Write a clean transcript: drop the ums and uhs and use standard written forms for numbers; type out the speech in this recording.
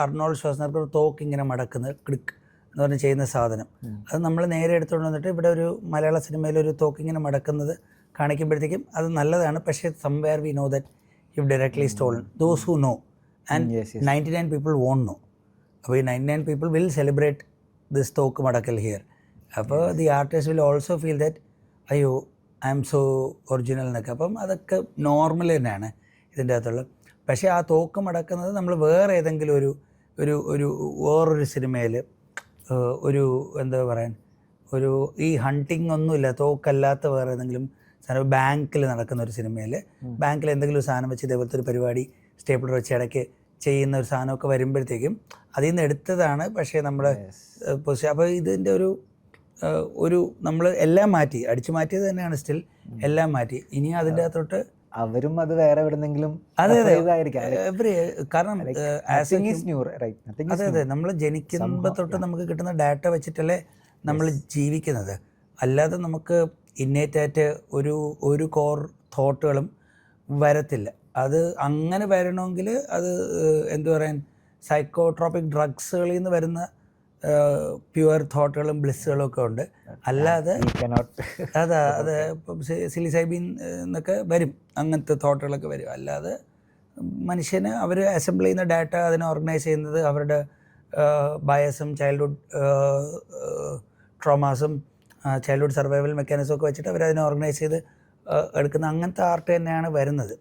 Arnold ഷ്വാസ്നഗർ തോക്ക് ഇങ്ങനെ മടക്കുന്നത് click എന്ന് പറഞ്ഞ് ചെയ്യുന്ന സാധനം, അത് നമ്മൾ നേരെ എടുത്തുകൊണ്ട് വന്നിട്ട് ഇവിടെ ഒരു മലയാള സിനിമയിൽ ഒരു തോക്ക് ഇങ്ങനെ മടക്കുന്നത് കാണിക്കുമ്പോഴത്തേക്കും അത് നല്ലതാണ്. പക്ഷേ somewhere we know that you directly stolen, those who know and 99 people won't know. അപ്പോൾ ഈ 99 പീപ്പിൾ വിൽ സെലിബ്രേറ്റ് ദിസ് തോക്ക് മടക്കൽ ഹിയർ. അപ്പോൾ the artist will also feel that അയ്യോ ഐ എം സോ ഒറിജിനൽ എന്നൊക്കെ. അപ്പം അതൊക്കെ നോർമൽ തന്നെയാണ് ഇതിൻ്റെ അകത്തുള്ള. പക്ഷേ ആ തോക്ക് മടക്കുന്നത് നമ്മൾ വേറെ ഏതെങ്കിലും ഒരു ഒരു ഒരു വേറൊരു സിനിമയിൽ ഒരു എന്താ പറയാൻ ഒരു ഈ ഹണ്ടിങ് ഒന്നുമില്ല, തോക്കല്ലാത്ത വേറെ ഏതെങ്കിലും സാധനം ബാങ്കിൽ നടക്കുന്ന ഒരു സിനിമയിൽ ബാങ്കിൽ എന്തെങ്കിലും ഒരു സാധനം വെച്ച് ഇതേപോലത്തെ ഒരു പരിപാടി സ്റ്റേപ്പിളർ വെച്ച് ഇടയ്ക്ക് ചെയ്യുന്ന ഒരു സാധനമൊക്കെ വരുമ്പോഴത്തേക്കും അതിൽ നിന്ന് എടുത്തതാണ്. പക്ഷേ നമ്മുടെ അപ്പോൾ ഇതിൻ്റെ ഒരു നമ്മൾ എല്ലാം മാറ്റി അടിച്ചു മാറ്റിയത് തന്നെയാണ്, സ്റ്റിൽ എല്ലാം മാറ്റി. ഇനി അതിൻ്റെ അകത്തോട്ട് അവരും അത് വേറെ എവിടെന്നെങ്കിലും അതെ കാരണം അതെ നമ്മൾ ജനിക്കുമ്പോൾ തൊട്ട് നമുക്ക് കിട്ടുന്ന ഡാറ്റ വെച്ചിട്ടല്ലേ നമ്മൾ ജീവിക്കുന്നത്. അല്ലാതെ നമുക്ക് ഇന്നേറ്റായിട്ട് ഒരു കോർ തോട്ടുകളും വരത്തില്ല. അത് അങ്ങനെ വരണമെങ്കിൽ അത് എന്തു പറയാൻ സൈക്കോട്രോപിക് ഡ്രഗ്സുകളിൽ നിന്ന് വരുന്ന പ്യുവർ തോട്ടുകളും ബ്ലിസ്സുകളും ഒക്കെ ഉണ്ട്. അല്ലാതെ അതെ ഇപ്പം സിലിസൈബിൻ എന്നൊക്കെ വരും, അങ്ങനത്തെ തോട്ടുകളൊക്കെ വരും. അല്ലാതെ മനുഷ്യന് അവർ അസംബിൾ ചെയ്യുന്ന ഡാറ്റ അതിനെ ഓർഗനൈസ് ചെയ്യുന്നത് അവരുടെ ബയസും ചൈൽഡ്ഹുഡ് ട്രോമാസും ചൈൽഡ്ഹുഡ് സർവൈവൽ മെക്കാനിസം ഒക്കെ വെച്ചിട്ട് അവരതിനെ ഓർഗനൈസ് ചെയ്ത് എടുക്കുന്ന അങ്ങനത്തെ ആർട്ട് തന്നെയാണ് വരുന്നത്.